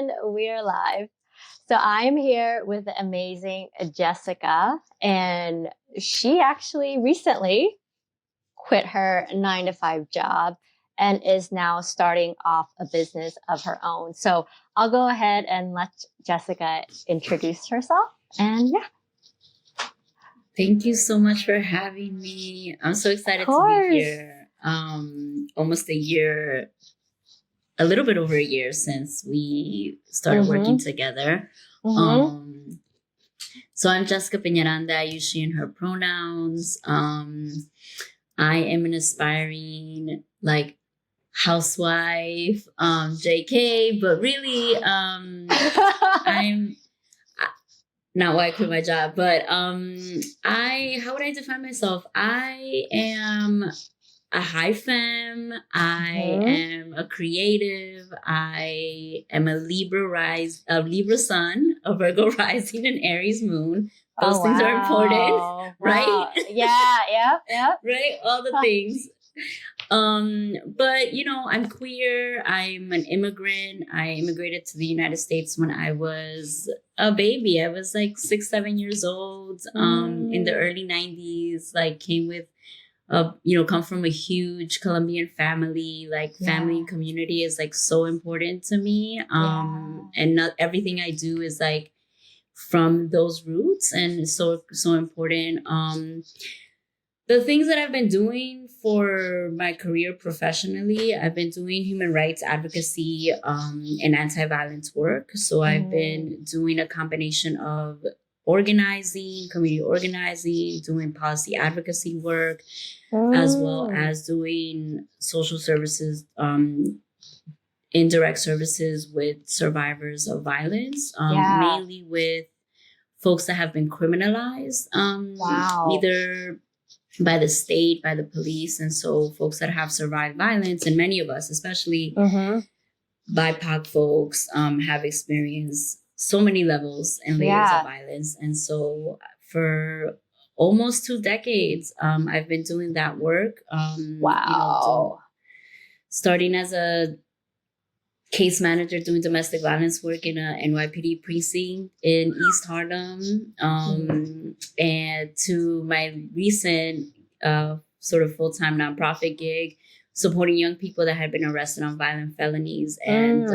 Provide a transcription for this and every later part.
And we're live. So I'm here with the amazing Jessica, and she actually recently quit her 9 to 5 job and is now starting off a business of her own. So I'll go ahead and let Jessica introduce herself. And yeah. Thank you so much for having me. I'm so excited to be here. Almost a year, a little bit over a year since we started working together. So I'm Jessica Peñaranda. I use she and her pronouns. I am an aspiring housewife, JK, but really I'm not why I quit my job, but how would I define myself? I am a high femme. I am a creative. I am a Libra sun, a Virgo rising, and Aries moon. Those things are important, right? Wow. Yeah. Right? All the things. But I'm queer. I'm an immigrant. I immigrated to the United States when I was a baby. I was 6, 7 years old. In the early 90s, came with come from a huge Colombian family. Family and community is so important to me. And not everything I do is from those roots, and it's so important. The things that I've been doing for my career professionally, I've been doing human rights advocacy and anti-violence work. So I've been doing a combination of organizing, community organizing, doing policy advocacy work, as well as doing social services, indirect services with survivors of violence, mainly with folks that have been criminalized, either by the state, by the police. And so folks that have survived violence, and many of us, especially BIPOC folks, have experienced so many levels and layers of violence. And so for almost 2 decades, I've been doing that work. Starting as a case manager doing domestic violence work in a NYPD precinct in East Harlem, and to my recent sort of full-time nonprofit gig, supporting young people that had been arrested on violent felonies and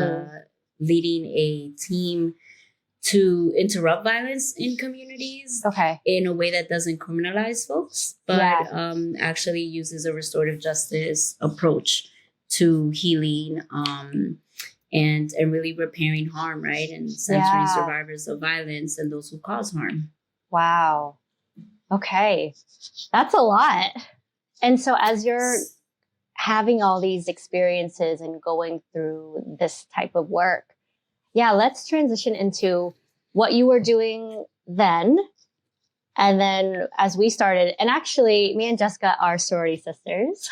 leading a team to interrupt violence in communities in a way that doesn't criminalize folks, but actually uses a restorative justice approach to healing and really repairing harm, right? And centering survivors of violence and those who cause harm. Wow. Okay. That's a lot. And so as you're having all these experiences and going through this type of work, let's transition into what you were doing then. And then as we started, and actually me and Jessica are sorority sisters.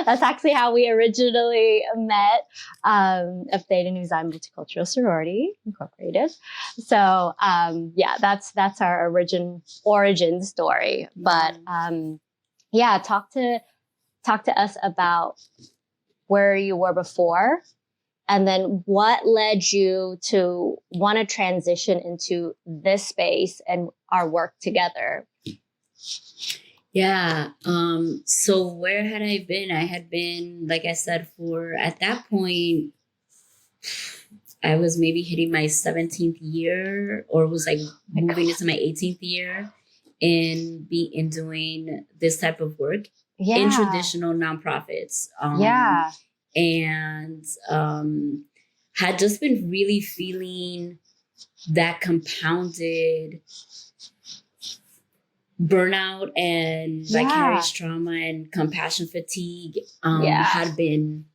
That's actually how we originally met, of Theta Multicultural Sorority Incorporated. So that's our origin story. But talk to us about where you were before, and then what led you to want to transition into this space and our work together. So where had I been? I had been, like I said, at that point, I was maybe hitting my 17th year, or was moving into my 18th year in doing this type of work in traditional nonprofits. And had just been really feeling that compounded burnout and vicarious trauma and compassion fatigue. Had been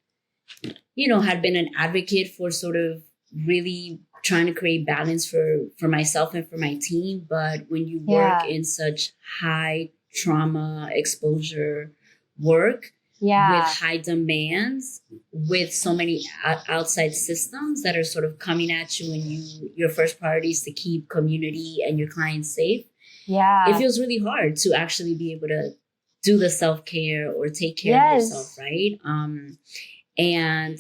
an advocate for sort of really trying to create balance for myself and for my team. But when you work in such high trauma exposure work, with high demands, with so many outside systems that are sort of coming at you, and your first priority is to keep community and your clients safe. It feels really hard to actually be able to do the self-care or take care of yourself, right? And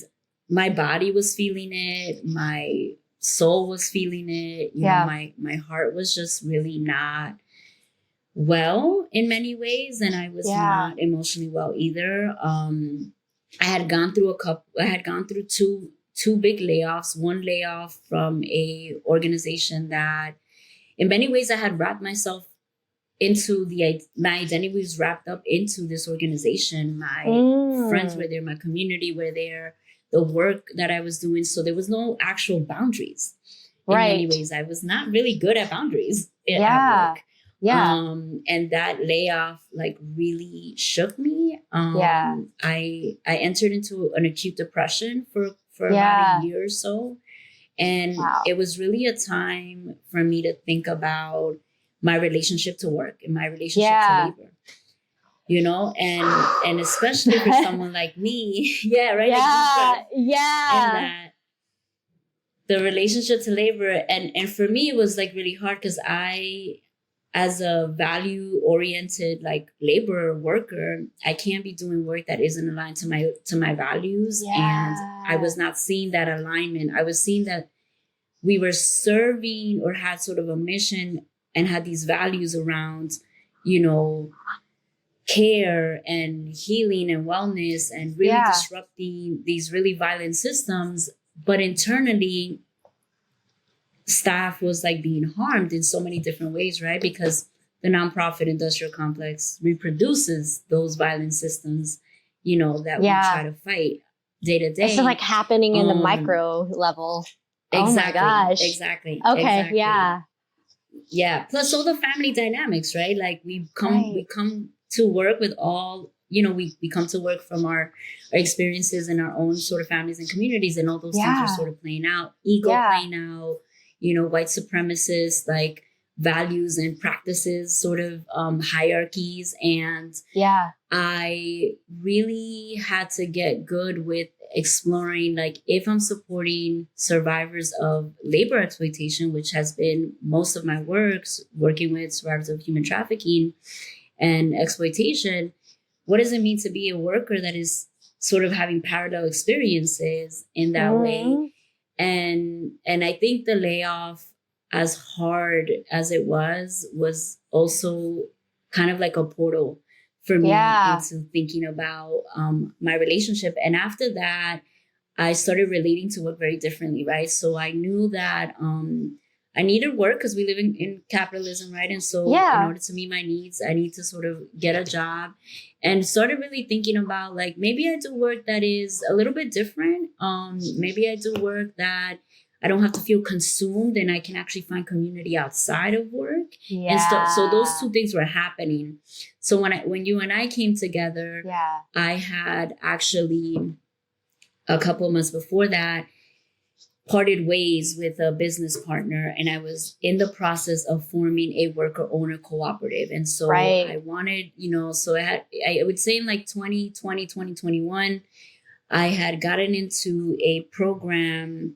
my body was feeling it, my soul was feeling it, you know, my heart was just really not well in many ways, and I was not emotionally well either. I had gone through two big layoffs. One layoff from a organization that in many ways I had wrapped myself into my identity was wrapped up into this organization. My friends were there, my community were there, the work that I was doing. So there was no actual boundaries. In many ways, I was not really good at boundaries at work. And that layoff like really shook me. I entered into an acute depression for about a year or so. And it was really a time for me to think about my relationship to work and my relationship to labor. You know, and especially for someone like me, and that the relationship to labor and for me it was like really hard because I, as a value oriented like labor worker, I can't be doing work that isn't aligned to my values. And I was not seeing that alignment. I was seeing that we were serving or had sort of a mission and had these values around, you know, care and healing and wellness and really disrupting these really violent systems. But internally, staff was like being harmed in so many different ways, right? Because the nonprofit industrial complex reproduces those violent systems, you know, that we try to fight day to day. It's just like happening in the micro level. Exactly. Oh my gosh. Exactly. Okay. Exactly. Yeah. Yeah. Plus all the family dynamics, right? Like we come to work with all, you know, we come to work from our experiences in our own sort of families and communities, and all those things are sort of playing out, ego playing out, you know, white supremacist like values and practices, sort of hierarchies. And I really had to get good with exploring, like, if I'm supporting survivors of labor exploitation, which has been most of my works, working with survivors of human trafficking and exploitation, what does it mean to be a worker that is sort of having parallel experiences in that way? And I think the layoff, as hard as it was also kind of like a portal for me into thinking about my relationship. And after that, I started relating to work very differently, right? So I knew that I needed work because we live in capitalism, right? And so in order to meet my needs, I need to sort of get a job, and started really thinking about, like, maybe I do work that is a little bit different. Maybe I do work that I don't have to feel consumed, and I can actually find community outside of work. And so those two things were happening. So when you and I came together, I had actually a couple of months before that parted ways with a business partner, and I was in the process of forming a worker owner cooperative. And so I wanted, you know, so I would say in like 2020, 2021, I had gotten into a program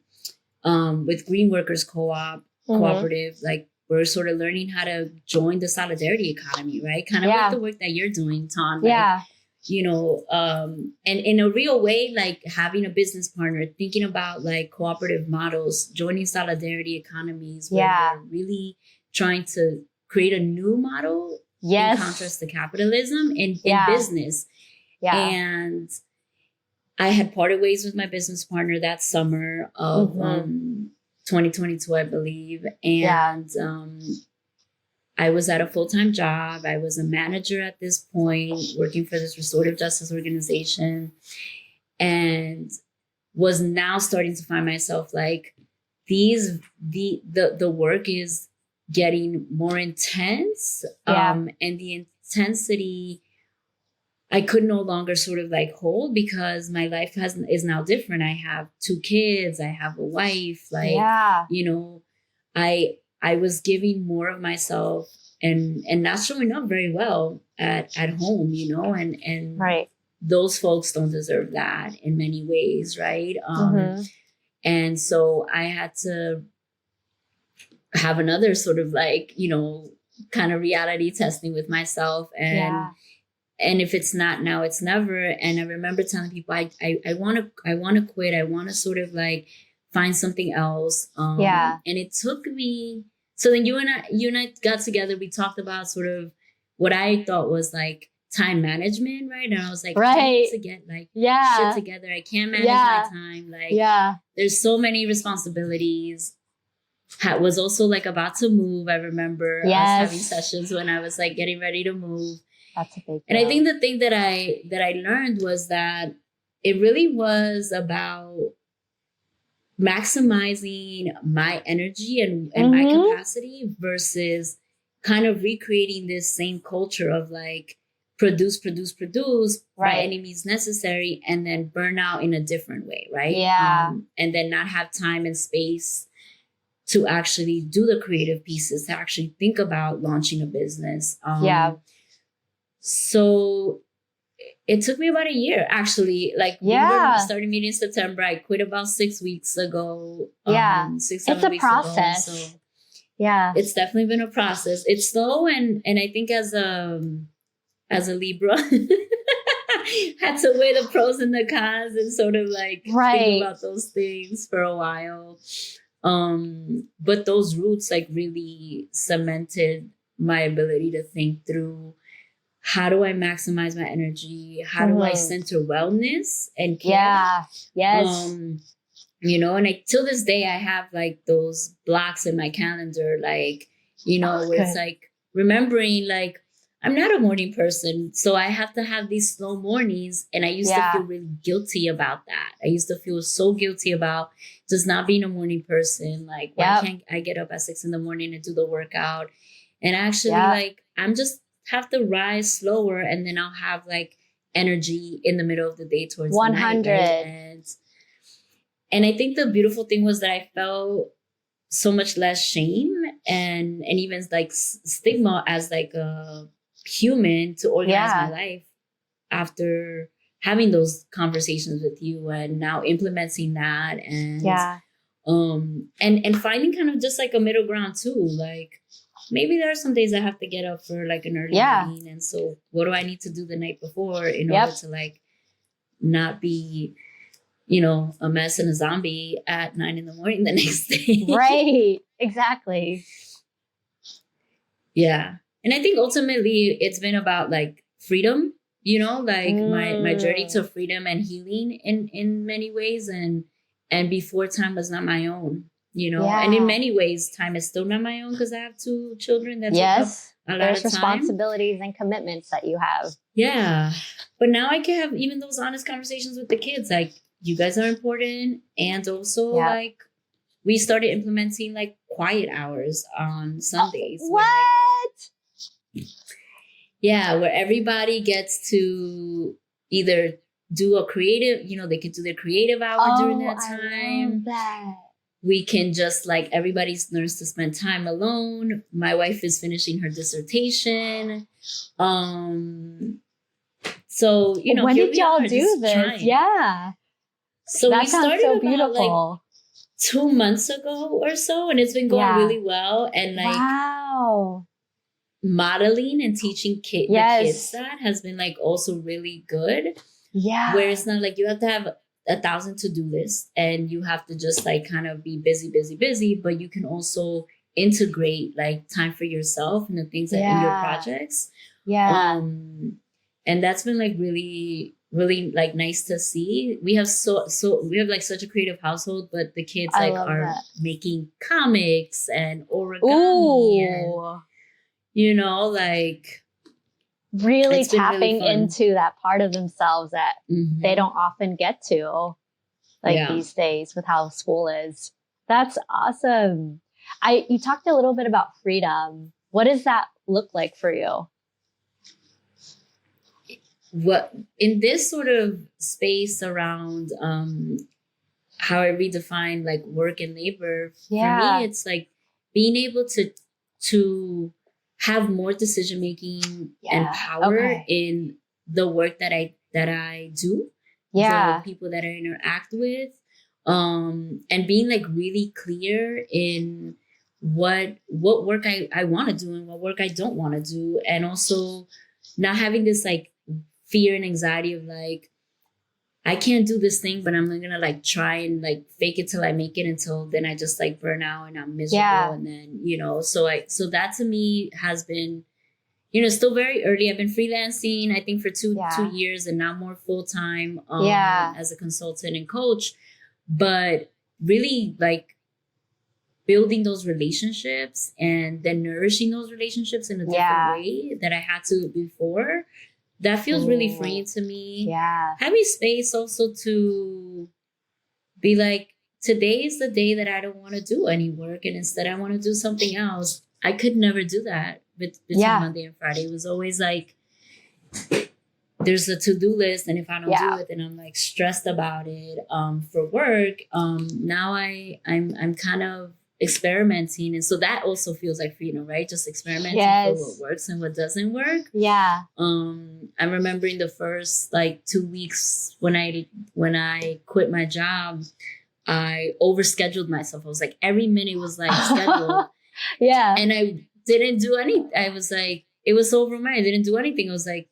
with Green Workers Cooperative. Like, we're sort of learning how to join the solidarity economy, right? Kind of like the work that you're doing, Tawn. Like, you know, and in a real way, like having a business partner, thinking about like cooperative models, joining solidarity economies, where we're really trying to create a new model in contrast to capitalism in business. And I had parted ways with my business partner that summer of 2022, I believe. And I was at a full-time job. I was a manager at this point, working for this restorative justice organization, and was now starting to find myself like the work is getting more intense. And the intensity I could no longer sort of like hold, because my life is now different. I have 2 kids. I have a wife. Like, you know, I was giving more of myself and not showing up very well at home, you know, and those folks don't deserve that in many ways, right? And so I had to have another sort of like, you know, kind of reality testing with myself, and if it's not now, it's never. And I remember telling people, I want to quit. I want to sort of like find something else. And it took me. So then you and I got together. We talked about sort of what I thought was like time management, right? And I was like, I need to get like shit together. I can't manage my time. Like, there's so many responsibilities. Was also like about to move. I remember us having sessions when I was like getting ready to move. That's a big deal. And I think the thing that I learned was that it really was about maximizing my energy and my capacity versus kind of recreating this same culture of like produce by any means necessary, and then burn out in a different way, right? And then not have time and space to actually do the creative pieces, to actually think about launching a business. So it took me about a year, actually. Like, we started meeting in September. I quit about 6 weeks ago. 6-7 weeks ago. It's a process. So it's definitely been a process. It's slow, and I think as a Libra, had to weigh the pros and the cons and sort of like think about those things for a while. But those roots like really cemented my ability to think through, how do I maximize my energy? How do I center wellness and care? You know, and till this day, I have like those blocks in my calendar, like, you know, where it's like remembering, like, I'm not a morning person, so I have to have these slow mornings. And I used to feel really guilty about that. I used to feel so guilty about just not being a morning person. Like, why can't I get up at 6 a.m. and do the workout? And actually, like, I'm just have to rise slower, and then I'll have like energy in the middle of the day towards 100. The night, right? And I think the beautiful thing was that I felt so much less shame and even like stigma as like a human to organize my life after having those conversations with you, and now implementing that, and and finding kind of just like a middle ground too. Like, maybe there are some days I have to get up for like an early meeting, and so what do I need to do the night before in order to like not be, you know, a mess and a zombie at 9 a.m. the next day. Right. Exactly. Yeah. And I think ultimately it's been about like freedom, you know, like my journey to freedom and healing in many ways. And before, time was not my own, you know, and in many ways time is still not my own because I have 2 children that take up a lot of time. Responsibilities and commitments that you have. Yeah. But now I can have even those honest conversations with the kids. Like, you guys are important. And also like we started implementing like quiet hours on Sundays. What? Where everybody gets to either do a creative, you know, they can do their creative hour during that time. I love that. We can just like, everybody's learns to spend time alone. My wife is finishing her dissertation. So, you know, when did y'all do this? Trying. Yeah. So that we started so about beautiful. Like 2 months ago or so, and it's been going really well. And like modeling and teaching the kids that has been like also really good. Yeah. Where it's not like you have to have 1,000 to-do lists and you have to just like kind of be busy, but you can also integrate like time for yourself and the things that in your projects. Yeah. And that's been like really, really like nice to see. We have we have like such a creative household, but the kids like are making comics and origami and, you know, like really tapping into that part of themselves that they don't often get to these days with how school is. That's awesome. You talked a little bit about freedom. What does that look like for you? What in this sort of space around how I redefine like work and labor, for me it's like being able to have more decision making and power in the work that I do, the people that I interact with, and being like really clear in what work I want to do and what work I don't want to do, and also not having this like fear and anxiety of like, I can't do this thing, but I'm gonna like try and like fake it till I make it, until then I just like burn out and I'm miserable. Yeah. And then, so that to me has been, still very early. I've been freelancing, I think, for two years, and now more full-time as a consultant and coach. But really like building those relationships and then nourishing those relationships in a different way that I had to before. That feels really freeing to me. Yeah. Having space also to be like, today is the day that I don't want to do any work, and instead I want to do something else. I could never do that between Monday and Friday. It was always like, there's a to-do list, and if I don't do it, then I'm like stressed about it. For work, now I'm kind of experimenting, and so that also feels like freedom, right? Just experimenting for what works and what doesn't work. Yeah. I'm remembering the first like 2 weeks when I quit my job, I overscheduled myself. I was like, every minute was like scheduled. And I didn't do anything. I was like, it was so overwhelming. I didn't do anything. I was like,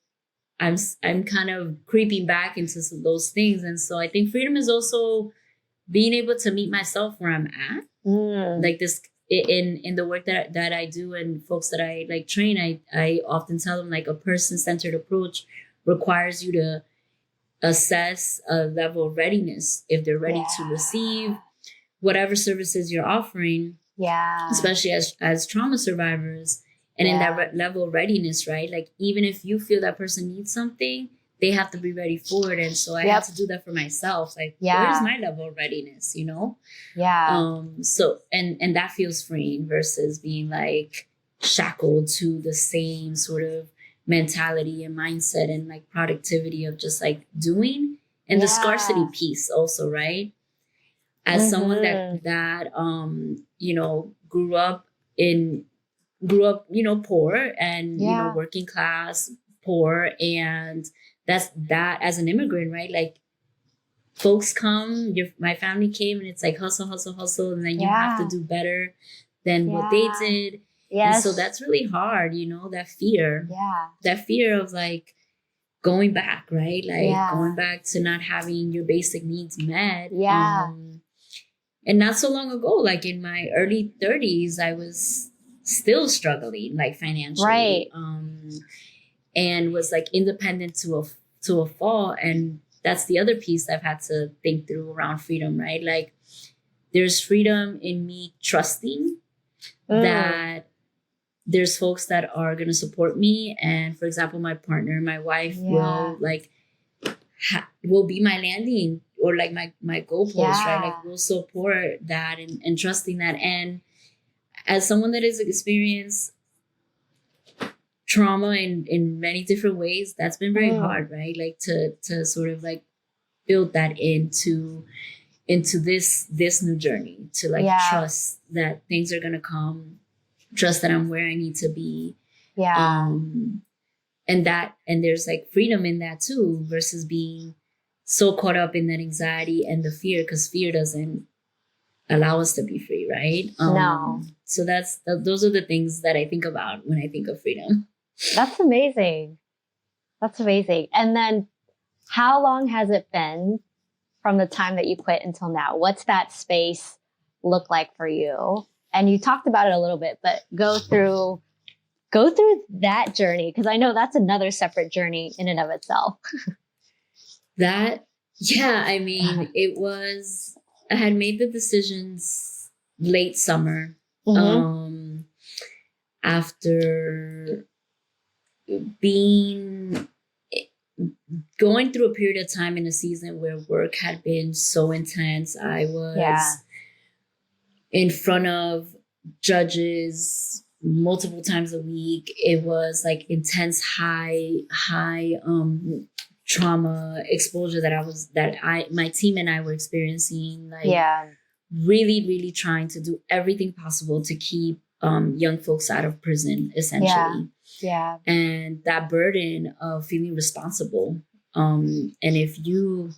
I'm kind of creeping back into those things. And so I think freedom is also being able to meet myself where I'm at. Like this in the work that I do, and folks that I like train, I often tell them like a person-centered approach requires you to assess a level of readiness, if they're ready to receive whatever services you're offering, especially as trauma survivors. And in that level of readiness, right? Like, even if you feel that person needs something, they have to be ready for it. And so I have to do that for myself. Like, where's my level of readiness, So, and that feels freeing versus being like shackled to the same sort of mentality and mindset and like productivity of just like doing, and the scarcity piece also, right? As someone that grew up, poor and, working class, poor. And that's that as an immigrant, right? Like, folks come, my family came, and it's like hustle, hustle, hustle. And then you have to do better than what they did. And so that's really hard, that fear. That fear of like going back, right? Like going back to not having your basic needs met. And not so long ago, like in my early 30s, I was still struggling like financially, and was like independent to a fault. And that's the other piece I've had to think through around freedom, right? Like, there's freedom in me trusting that there's folks that are going to support me. And for example, my partner, my wife will like will be my landing, or like my goalpost, right? Like, we'll support that, and trusting that. And as someone that has experienced trauma in many different ways, that's been very hard, right? Like to sort of like build that into this new journey, to like trust that things are gonna come, trust that I'm where I need to be. And there's like freedom in that too, versus being so caught up in that anxiety and the fear, because fear doesn't allow us to be free, right? No. So those are the things that I think about when I think of freedom. That's amazing. That's amazing. And then how long has it been from the time that you quit until now? What's that space look like for you? And you talked about it a little bit, but go through that journey, because I know that's another separate journey in and of itself. It was, I had made the decisions late summer, after going through a period of time in a season where work had been so intense. I was in front of judges multiple times a week. It was like intense, high trauma exposure that my team and I were experiencing. Like, really, really trying to do everything possible to keep young folks out of prison, essentially. And that burden of feeling responsible. And if you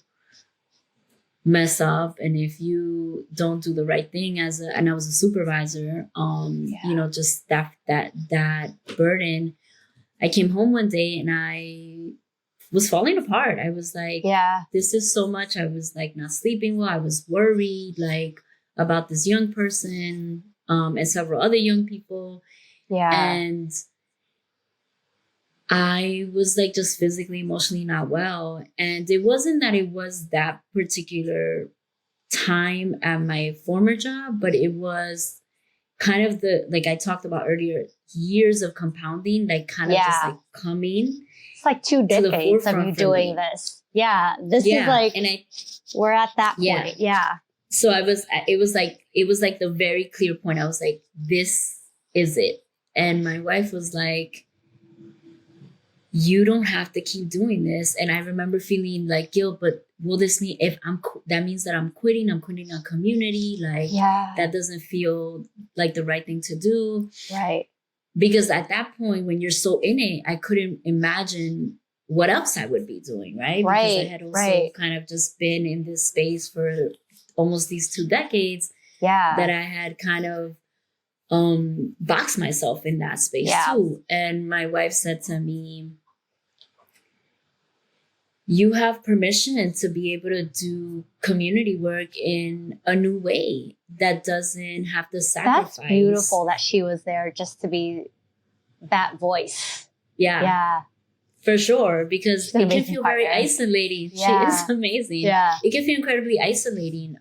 mess up, and if you don't do the right thing and I was a supervisor, just that burden. I came home one day and I was falling apart. I was like, this is so much. I was like not sleeping well. I was worried like about this young person and several other young people. And I was like just physically, emotionally not well. And it wasn't that it was that particular time at my former job, but it was kind of the, like I talked about earlier, years of compounding, like kind of just like coming. It's like 2 decades of you doing this. Yeah. This is like, and we're at that point. Yeah. So it was like the very clear point. I was like, this is it. And my wife was like, you don't have to keep doing this. And I remember feeling like guilt, but will this mean that means that I'm quitting our community? Like, that doesn't feel like the right thing to do. Right. Because at that point, when you're so in it, I couldn't imagine what else I would be doing. Right. Because I had also kind of just been in this space for almost these 2 decades. That I had kind of boxed myself in that space too. And my wife said to me, you have permission to be able to do community work in a new way that doesn't have to sacrifice. That's beautiful that she was there just to be that voice. Yeah. For sure. Because it can feel very isolating. She is amazing. It can feel incredibly isolating.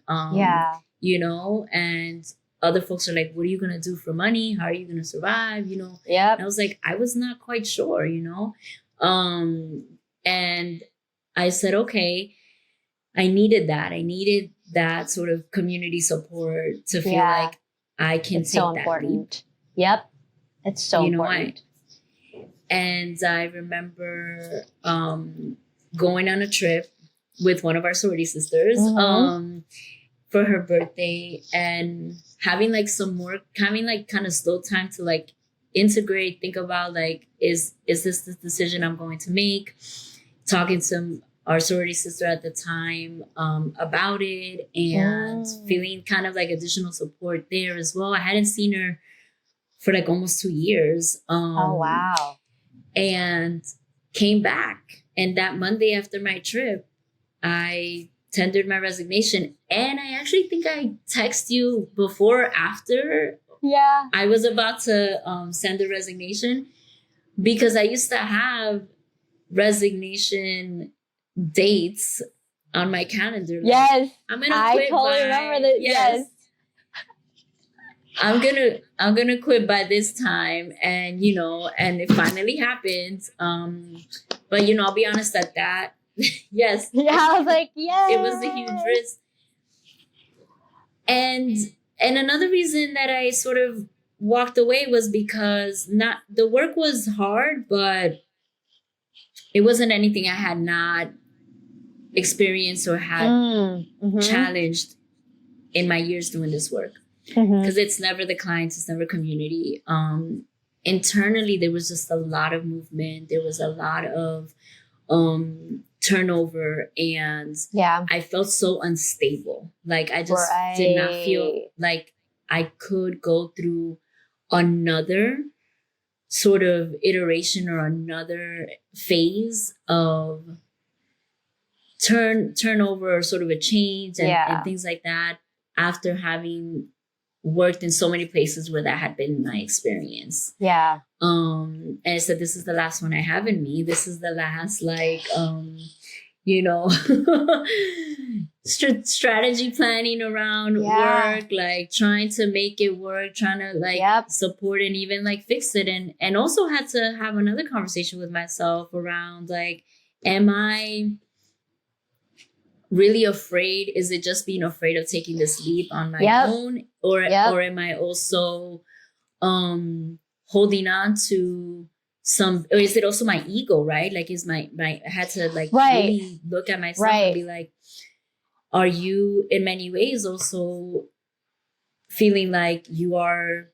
You know, and other folks are like, what are you going to do for money? How are you going to survive? You know? And I was like, I was not quite sure, you know? And I said, okay, I needed that. I needed that sort of community support to feel like I can take that leap. Yep. It's so important. And I remember going on a trip with one of our sorority sisters for her birthday and having like kind of slow time to like integrate, think about like, is this the decision I'm going to make? Talking to our sorority sister at the time about it and feeling kind of like additional support there as well. I hadn't seen her for like almost 2 years. Oh, wow. And came back. And that Monday after my trip, I tendered my resignation. And I actually think I texted you before or after I was about to send the resignation, because I used to have resignation dates on my calendar. Like, I'm gonna quit. I totally remember that. Yes. I'm gonna quit by this time, and you know, and it finally happened. But you know, I'll be honest at that. Yes. I was like, it was a huge risk. And another reason that I sort of walked away was because the work was hard, but it wasn't anything I had not experienced or had challenged in my years doing this work. Because it's never the clients, it's never community. Internally, there was just a lot of movement. There was a lot of turnover, and I felt so unstable. Like I just did not feel like I could go through another sort of iteration or another phase of turnover or sort of a change and things like that after having worked in so many places where that had been my experience. And I said, this is the last one I have in me. This is the last, like, you know, strategy planning around work, like trying to make it work, trying to like support and even like fix it. And also had to have another conversation with myself around like, am I really afraid? Is it just being afraid of taking this leap on my own? Or am I also holding on to some, or is it also my ego, right? Like is I had to like really look at myself and be like, are you in many ways also feeling like you are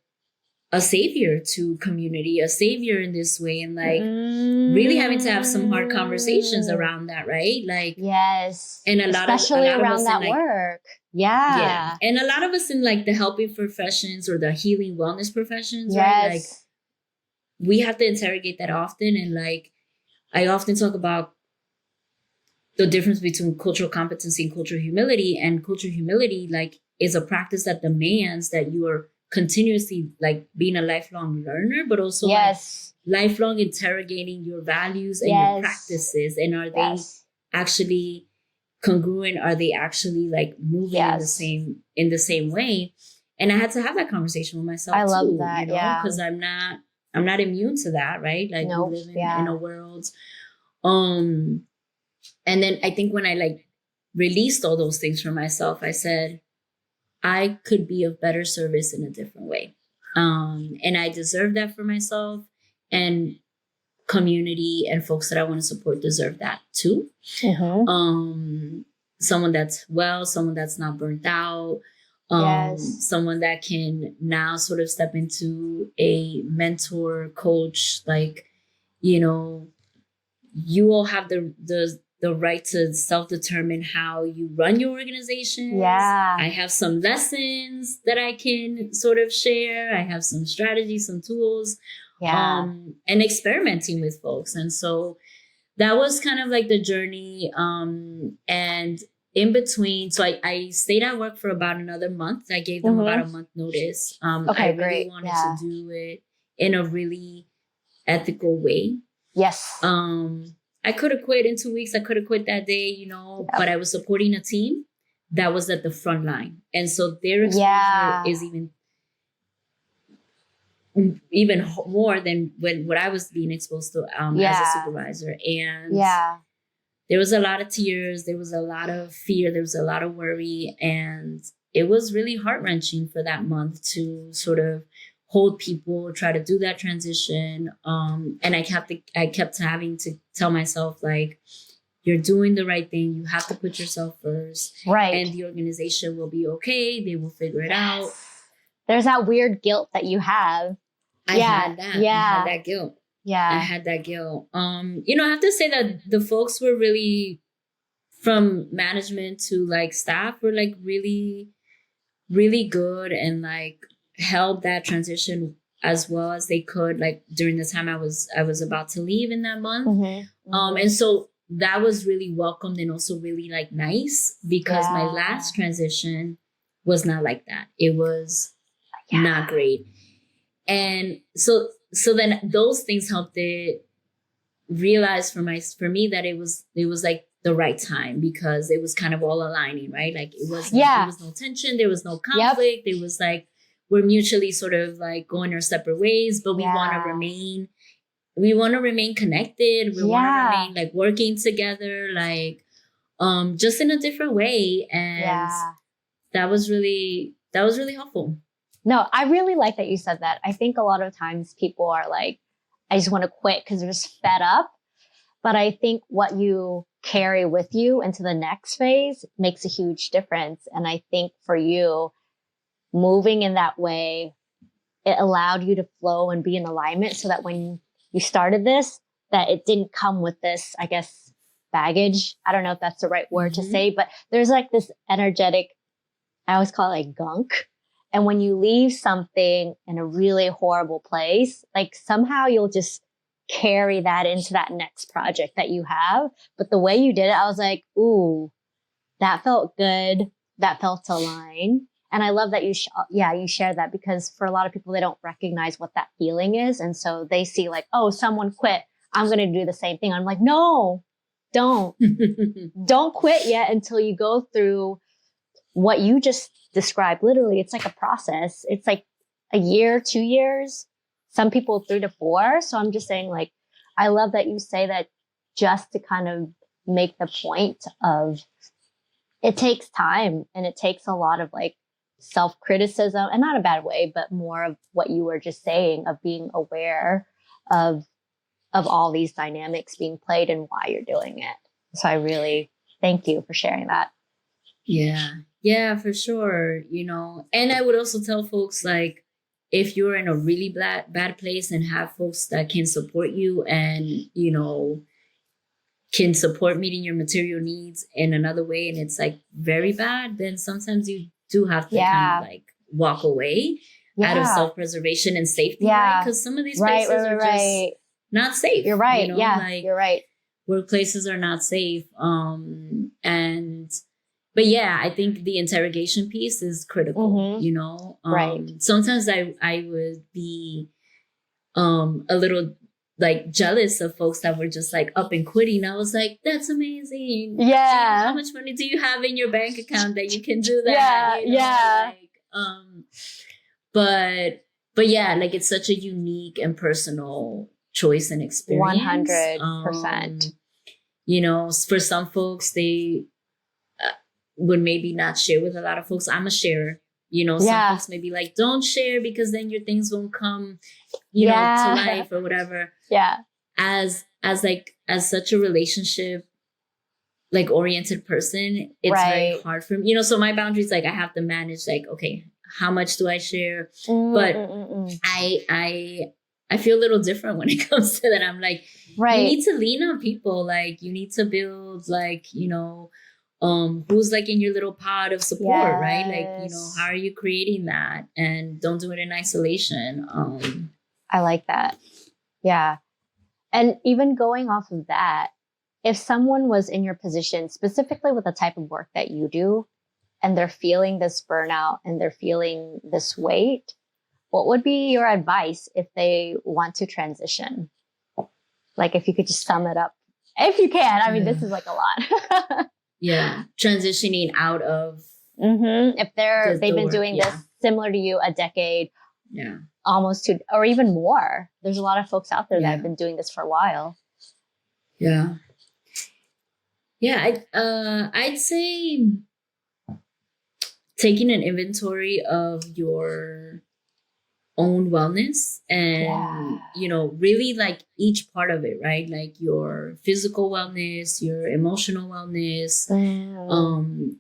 a savior to community, a savior in this way, and like really having to have some hard conversations around that, right? Like and especially around that like, work. And a lot of us in like the helping professions or the healing wellness professions, right? Like we have to interrogate that often. And like I often talk about the difference between cultural competency and cultural humility. And cultural humility, like, is a practice that demands that you are continuously like being a lifelong learner, but also like lifelong interrogating your values and your practices. And are they actually congruent? Are they actually like moving in the same way? And I had to have that conversation with myself. I love that, you know, because I'm not immune to that, right? Like we live in a world. And then I think when I like released all those things for myself, I said, I could be of better service in a different way. And I deserve that for myself, and community and folks that I want to support deserve that too. Someone that's well, someone that's not burnt out, someone that can now sort of step into a mentor, coach, like, you know, you all have the right to self-determine how you run your organization. I have some lessons that I can sort of share. I have some strategies, some tools, and experimenting with folks. And so that was kind of like the journey. And in between, so I stayed at work for about another month. I gave them about a month notice. I really wanted to do it in a really ethical way. I could have quit in 2 weeks. I could have quit that day, you know, but I was supporting a team that was at the front line. And so their exposure is even more than what I was being exposed to as a supervisor. And there was a lot of tears. There was a lot of fear. There was a lot of worry. And it was really heart-wrenching for that month to sort of hold people, try to do that transition. And I kept having to tell myself, like, you're doing the right thing. You have to put yourself first. And the organization will be okay. They will figure it out. There's that weird guilt that you have. I had that. I had that guilt. I had that guilt. You know, I have to say that the folks were really, from management to like staff, were like really, really good, and like held that transition as well as they could, like during the time I was about to leave in that month. And so that was really welcomed and also really like nice, because my last transition was not like that. It was not great. And so then those things helped it realize for me that it was like the right time, because it was kind of all aligning, right? Like it was there was no tension, there was no conflict. It was like, we're mutually sort of like going our separate ways, but we want to remain connected. We want to remain like working together, like, just in a different way. And that was really helpful. No, I really like that you said that. I think a lot of times people are like, I just want to quit because they're just fed up. But I think what you carry with you into the next phase makes a huge difference. And I think for you, moving in that way, it allowed you to flow and be in alignment, so that when you started this, that it didn't come with this, I guess, baggage. I don't know if that's the right word to say, but there's like this energetic, I always call it like gunk. And when you leave something in a really horrible place, like somehow you'll just carry that into that next project that you have. But the way you did it, I was like, ooh, that felt good. That felt aligned. And I love that you share that, because for a lot of people, they don't recognize what that feeling is. And so they see like, oh, someone quit, I'm going to do the same thing. I'm like, no, don't quit yet until you go through what you just described. Literally, it's like a process. It's like a year, 2 years, some people 3 to 4. So I'm just saying, like, I love that you say that, just to kind of make the point of, it takes time and it takes a lot of like self-criticism, and not a bad way, but more of what you were just saying, of being aware of all these dynamics being played and why you're doing it. So I really thank you for sharing that. Yeah, for sure. You know, and I would also tell folks, like, if you're in a really bad place and have folks that can support you and, you know, can support meeting your material needs in another way, and it's like very bad, then sometimes you do have to kind of like walk away out of self-preservation and safety, right? Because some of these places are just not safe. You're right. You know? Like, you're right. workplaces are not safe. But yeah, I think the interrogation piece is critical, you know? Right. Sometimes I would be a little like jealous of folks that were just like up and quitting. I was like, that's amazing. Yeah. How much money do you have in your bank account that you can do that? Yeah. You know? Yeah. Like, but yeah, like it's such a unique and personal choice and experience. 100%. You know, for some folks, they would maybe not share with a lot of folks. I'm a sharer. You know, some folks may be like, don't share because then your things won't come, you know, to life or whatever. Yeah. As such a relationship like oriented person, it's very hard for me. You know, so my boundaries, like I have to manage like, okay, how much do I share? But I feel a little different when it comes to that. I'm like, you need to lean on people. Like you need to build like, you know, who's like in your little pod of support, right? Like, you know, how are you creating that? And don't do it in isolation. I like that. Yeah. And even going off of that, if someone was in your position, specifically with the type of work that you do, and they're feeling this burnout and they're feeling this weight, what would be your advice if they want to transition? Like if you could just sum it up, if you can. I mean, this is like a lot. Yeah, transitioning out of if they've been doing this similar to you a decade, almost to, or even more. There's a lot of folks out there that have been doing this for a while. Yeah, I'd say taking an inventory of your own wellness and you know, really like each part of it, right? Like your physical wellness, your emotional wellness,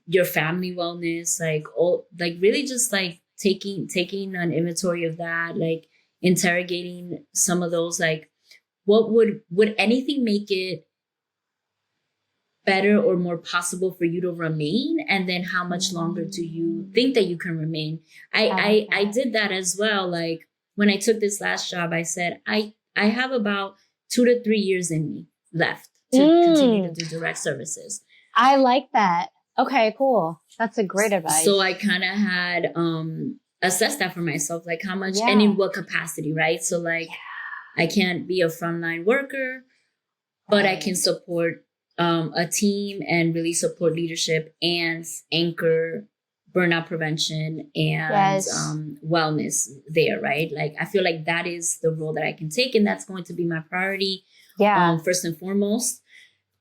your family wellness, like all, like really just like taking an inventory of that, like interrogating some of those, like what would anything make it better or more possible for you to remain, and then how much longer do you think that you can remain? I did that as well. Like when I took this last job, I said I have about 2 to 3 years in me left to continue to do direct services. I like that. Okay, cool. That's a great advice. So I kind of had assessed that for myself, like how much and in what capacity, right? So like I can't be a frontline worker, but I can support a team and really support leadership and anchor burnout prevention and wellness there, right? Like I feel like that is the role that I can take, and that's going to be my priority first and foremost.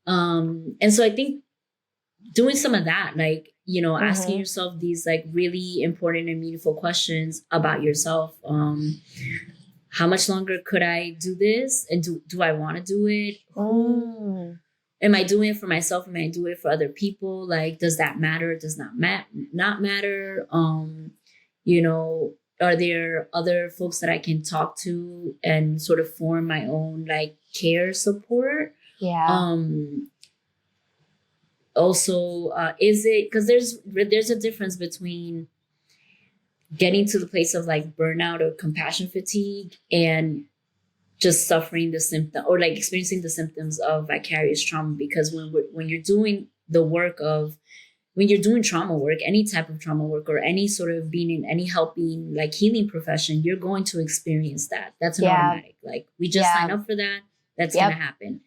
And so I think doing some of that, like, you know, asking yourself these like really important and meaningful questions about yourself. How much longer could I do this? And do I want to do it? Am I doing it for myself? Am I doing it for other people? Like, does that matter? Does not matter? You know, are there other folks that I can talk to and sort of form my own like care support? Also, is it, because there's a difference between getting to the place of like burnout or compassion fatigue and just suffering the symptom or like experiencing the symptoms of vicarious trauma. Because when you're doing the work of, when you're doing trauma work, any type of trauma work or any sort of being in any helping like healing profession, you're going to experience that. That's an automatic. Like we just sign up for that. That's going to happen.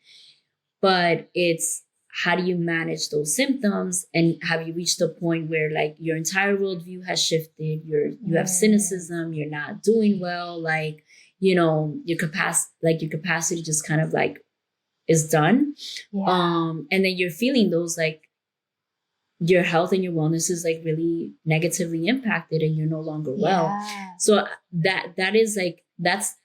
But it's, how do you manage those symptoms? And have you reached a point where like your entire worldview has shifted? You have cynicism. You're not doing well. Like, you know, your capacity just kind of like is done. And then you're feeling those like your health and your wellness is like really negatively impacted and you're no longer well. So that is like,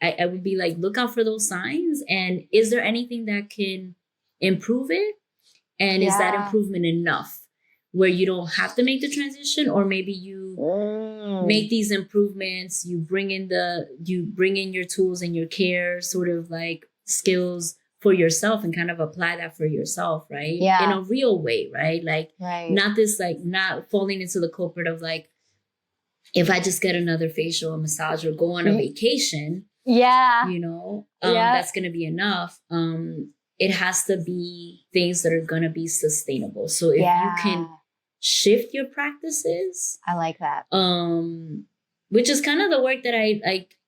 I would be like, look out for those signs. And is there anything that can improve it? And is that improvement enough where you don't have to make the transition, or maybe you make these improvements, you bring in your tools and your care sort of like skills for yourself and kind of apply that for yourself, right? In a real way, right? Like not this, like not falling into the culprit of like, if I just get another facial or massage or go on a vacation, you know, that's going to be enough. it has to be things that are going to be sustainable. So if you can shift your practices, I like that. Which is kind of the work that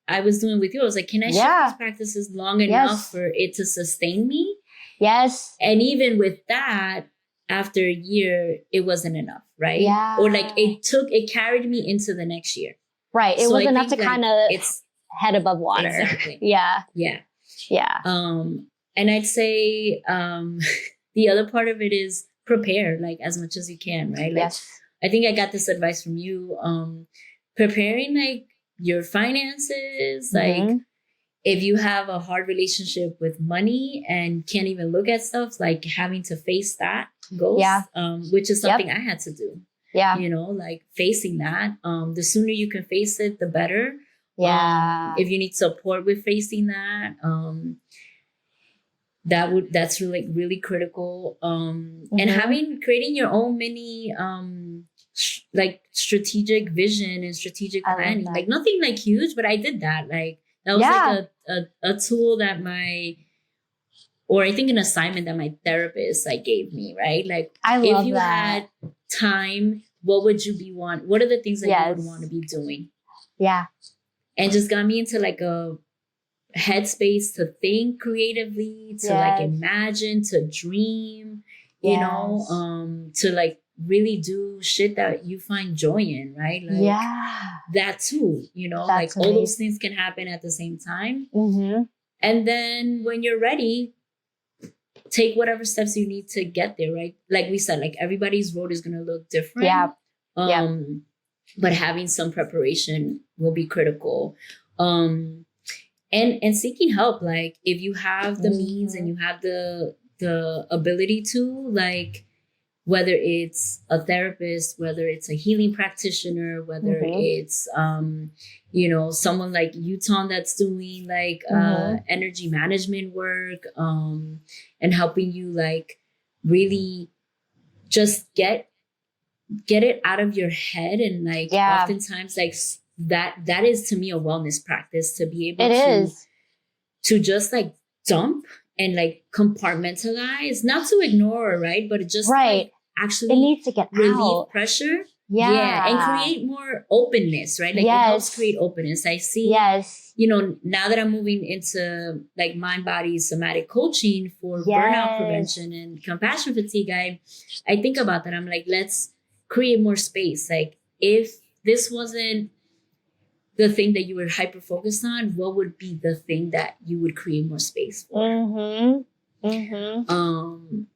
I was doing with you. I was like, can I shift these practices long enough for it to sustain me? Yes. And even with that, after a year, it wasn't enough, right? Yeah. Or like it carried me into the next year. Right. It was enough to kind of it's head above water. Exactly. Yeah. Yeah. Yeah. And I'd say the other part of it is prepare like as much as you can, right? Like, Yes. I think I got this advice from you. Preparing like your finances, like if you have a hard relationship with money and can't even look at stuff, like having to face that ghost, which is something I had to do. Yeah. You know, like facing that. The sooner you can face it, the better. Yeah. If you need support with facing that, that's really critical. And creating your own mini like strategic vision and strategic planning. Like nothing like huge, but I did that. Like that was like a tool that I think an assignment that my therapist like gave me, right? Like if you had time, what would you what are the things that you would want to be doing? Yeah. And just got me into like a headspace to think creatively, to like imagine, to dream, you know, to like really do shit that you find joy in, right? Like that too, you know, that's like all those things can happen at the same time. And then when you're ready, take whatever steps you need to get there, right? Like we said, like everybody's road is going to look different. But having some preparation will be critical. And seeking help, like if you have the means and you have the ability to, like whether it's a therapist, whether it's a healing practitioner, whether it's you know, someone like Tawn that's doing like energy management work, and helping you like really just get it out of your head. And like oftentimes like that is to me a wellness practice, to be able to just like dump and like compartmentalize, not to ignore, right? But it just like actually it needs to get relieve out. pressure. And create more openness, right? Like it helps create openness. I see, you know, now that I'm moving into like mind body somatic coaching for burnout prevention and compassion fatigue, I think about that. I'm like, let's create more space. Like if this wasn't the thing that you were hyper focused on, what would be the thing that you would create more space for?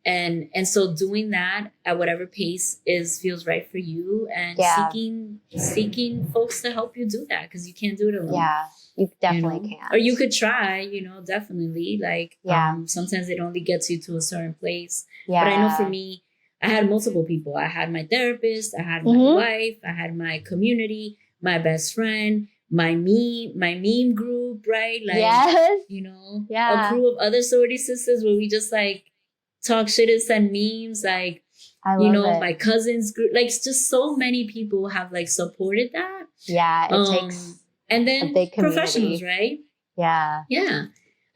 And so doing that at whatever pace feels right for you, and seeking folks to help you do that, because you can't do it alone. You definitely can't. Or you could try, you know, definitely. Like sometimes it only gets you to a certain place. But I know for me, I had multiple people. I had my therapist, I had my wife, I had my community, my best friend, my meme group, right? Like, you know, a crew of other sorority sisters where we just like talk shit and send memes. Like, you know, my cousins group, like just so many people have like supported that. It takes and then a big professionals, right?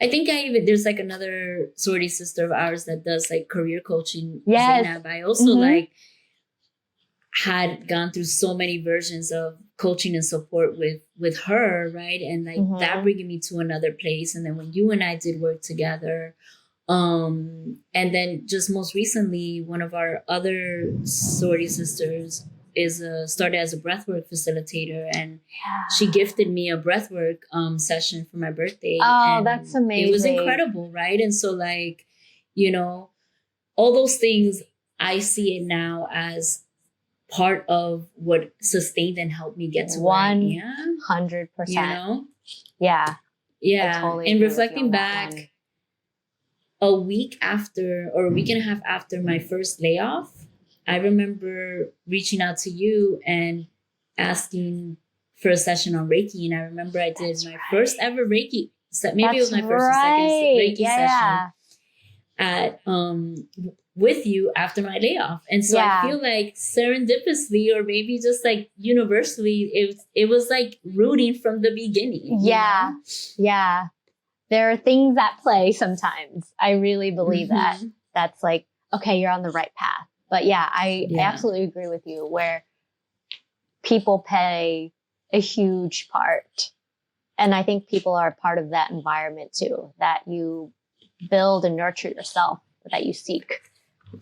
I think there's like another sorority sister of ours that does like career coaching. Zainab. I also like had gone through so many versions of coaching and support with her, right? And like that bringing me to another place. And then when you and I did work together, and then just most recently, one of our other sorority sisters started as a breathwork facilitator, and she gifted me a breathwork session for my birthday. Oh, that's amazing. It was incredible, right? And so like, you know, all those things, I see it now as part of what sustained and helped me get to where I am. 100%. You know? Yeah. Totally, and reflecting back a week after, or a week and a half after my first layoff, I remember reaching out to you and asking for a session on Reiki. And I remember I did my first ever Reiki. Maybe it was my first or second Reiki session at with you after my layoff. And so I feel like serendipitously, or maybe just like universally, it was like rooting from the beginning. You know? there are things at play sometimes. I really believe that. That's like, okay, you're on the right path. But yeah, I absolutely agree with you where people play a huge part. And I think people are part of that environment too, that you build and nurture yourself, that you seek.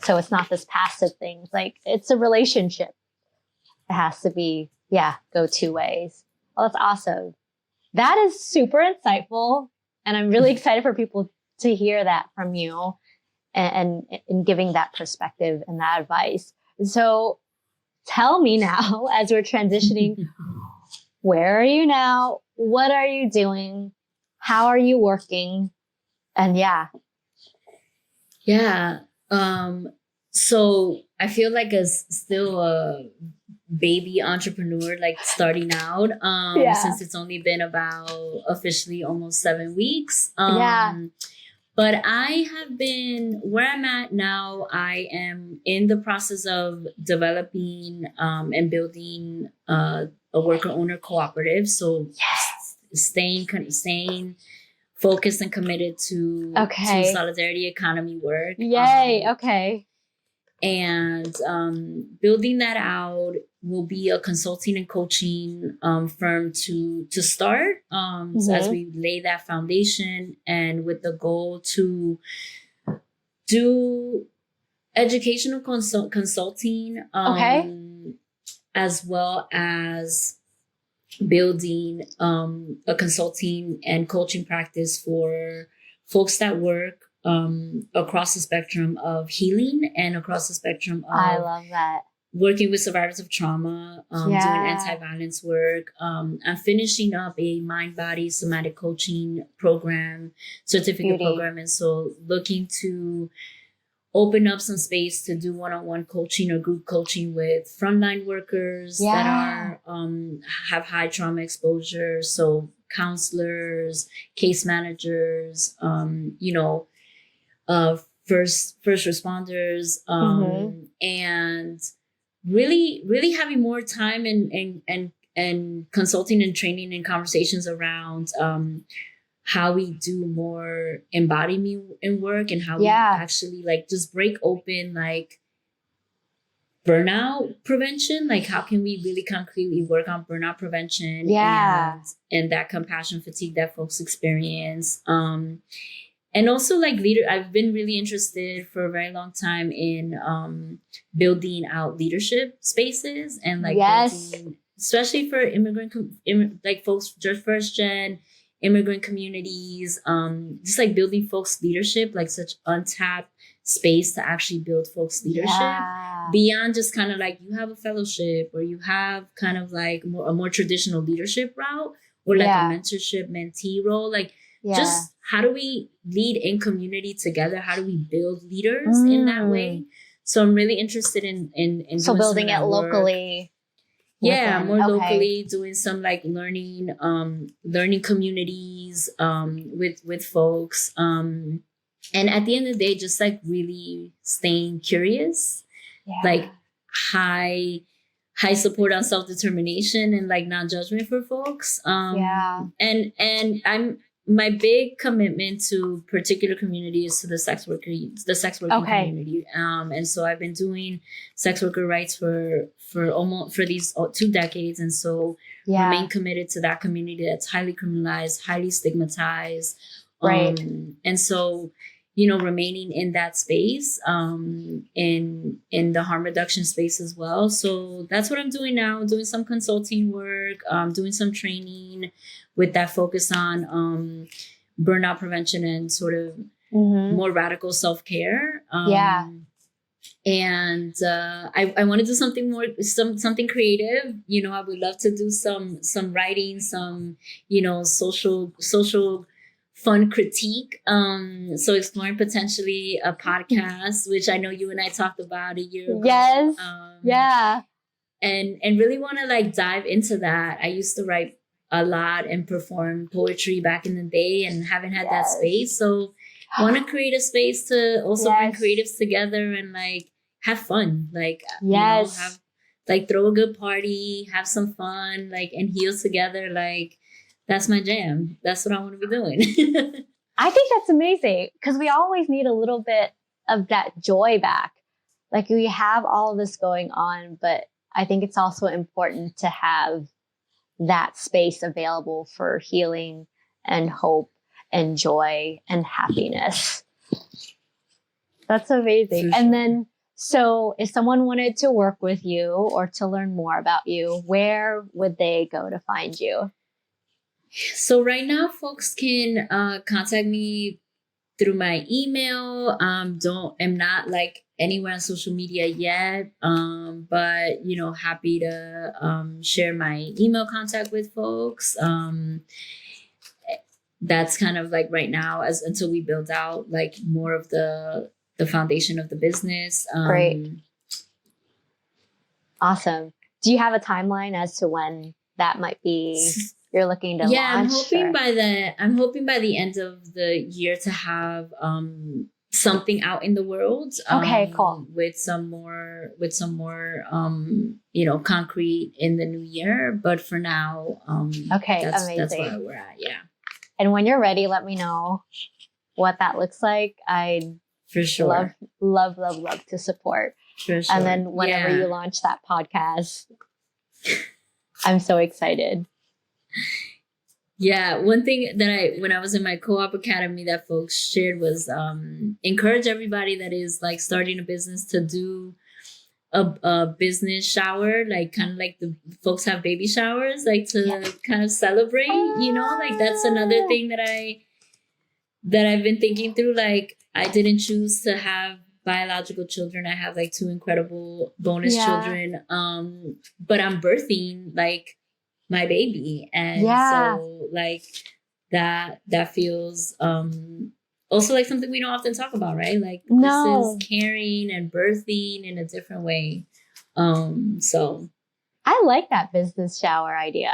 So it's not this passive thing. Like it's a relationship. It has to be, go two ways. Well, that's awesome. That is super insightful. And I'm really excited for people to hear that from you and giving that perspective and that advice. So tell me now, as we're transitioning, where are you now? What are you doing? How are you working? And so I feel like as still a baby entrepreneur, like starting out, since it's only been about officially almost 7 weeks. But I have been where I'm at now. I am in the process of developing and building a worker owner cooperative. So staying focused and committed to solidarity economy work. Yay. Okay. And building that out will be a consulting and coaching firm to start so as we lay that foundation, and with the goal to do educational consulting as well as building a consulting and coaching practice for folks that work across the spectrum of healing and across the spectrum of I love that. Working with survivors of trauma, doing anti-violence work. I'm finishing up a mind-body somatic coaching program, certificate program. And so looking to open up some space to do one-on-one coaching or group coaching with frontline workers that are have high trauma exposure. So counselors, case managers, first responders, and really having more time and consulting and training and conversations around how we do more embodiment in work, and how we actually like just break open like burnout prevention. Like how can we really concretely work on burnout prevention and that compassion fatigue that folks experience. And also like I've been really interested for a very long time in building out leadership spaces and like building, especially for like folks, just first gen immigrant communities, just like building folks leadership, like such untapped space to actually build folks leadership beyond just kind of like you have a fellowship or you have kind of like a more traditional leadership route or like a mentorship mentee role. Like just how do we lead in community together? How do we build leaders in that way? So I'm really interested in so building it locally. Locally, doing some like learning communities with folks. And at the end of the day, just like really staying curious, like high support on self-determination and like non-judgment for folks. And my big commitment to particular community is to the sex working community. And so I've been doing sex worker rights for these 2 decades. And so remain committed to that community that's highly criminalized, highly stigmatized. And so, remaining in that space, in the harm reduction space as well. So that's what I'm doing now, doing some consulting work, doing some training with that focus on burnout prevention and sort of more radical self-care. And I want to do something more, something creative. I would love to do some writing, some, social fun critique. So exploring potentially a podcast, which I know you and I talked about a year ago. And really want to like dive into that. I used to write a lot and perform poetry back in the day and haven't had that space. So want to create a space to also bring creatives together and like have fun. Like, have like throw a good party, have some fun, like, and heal together. Like, that's my jam. That's what I want to be doing. I think that's amazing because we always need a little bit of that joy back. Like we have all of this going on, but I think it's also important to have that space available for healing and hope and joy and happiness. That's amazing. For sure. And then, so if someone wanted to work with you or to learn more about you, where would they go to find you? So right now, folks can contact me through my email. I'm not like anywhere on social media yet. But you know, happy to share my email contact with folks. That's kind of like right now as until we build out like more of the foundation of the business. Great. Awesome. Do you have a timeline as to when that might be you're looking to launch? I'm hoping by the end of the year to have something out in the world. Okay, cool. With some more you know, concrete in the new year. But for now, okay, that's amazing. where we're at. Yeah. And when you're ready, let me know what that looks like. I'd for sure love to support. For sure. And then whenever you launch that podcast, I'm so excited. Yeah, one thing that when I was in my co-op academy that folks shared was encourage everybody that is like starting a business to do a business shower, like kind of like the folks have baby showers, like to kind of celebrate, you know, like that's another thing that I've been thinking through. Like I didn't choose to have biological children. I have like 2 incredible bonus children. But I'm birthing like my baby. And so like that feels also like something we don't often talk about, right? Like this is caring and birthing in a different way. So I like that business shower idea.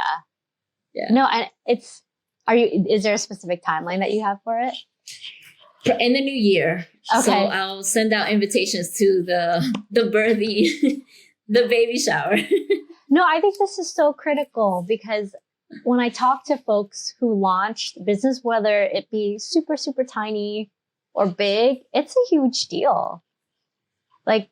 Yeah. No, and is there a specific timeline that you have for it? In the new year. Okay. So I'll send out invitations to the birthing, the baby shower. No, I think this is so critical because when I talk to folks who launched business, whether it be super, super tiny or big, it's a huge deal. Like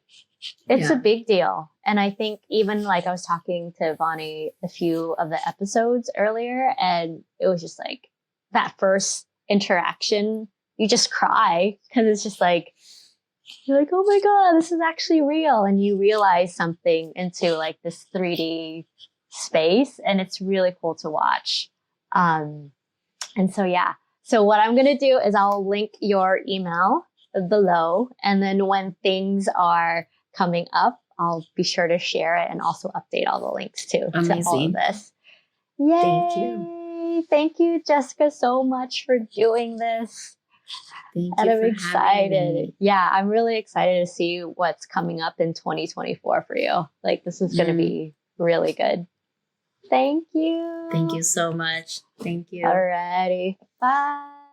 it's a big deal. And I think even like I was talking to Vani a few of the episodes earlier, and it was just like that first interaction, you just cry because it's just like, you're like, oh my God, this is actually real. And you realize something into like this 3D space, and it's really cool to watch. And so, yeah. So what I'm going to do is I'll link your email below. And then when things are coming up, I'll be sure to share it and also update all the links too. Amazing. To all of this. Yay. Thank you. Thank you, Jessica, so much for doing this. Thank and you. I'm excited. Yeah, I'm really excited to see what's coming up in 2024 for you. Like, this is going to be really good. Thank you. Thank you so much. Thank you. Alrighty. Bye.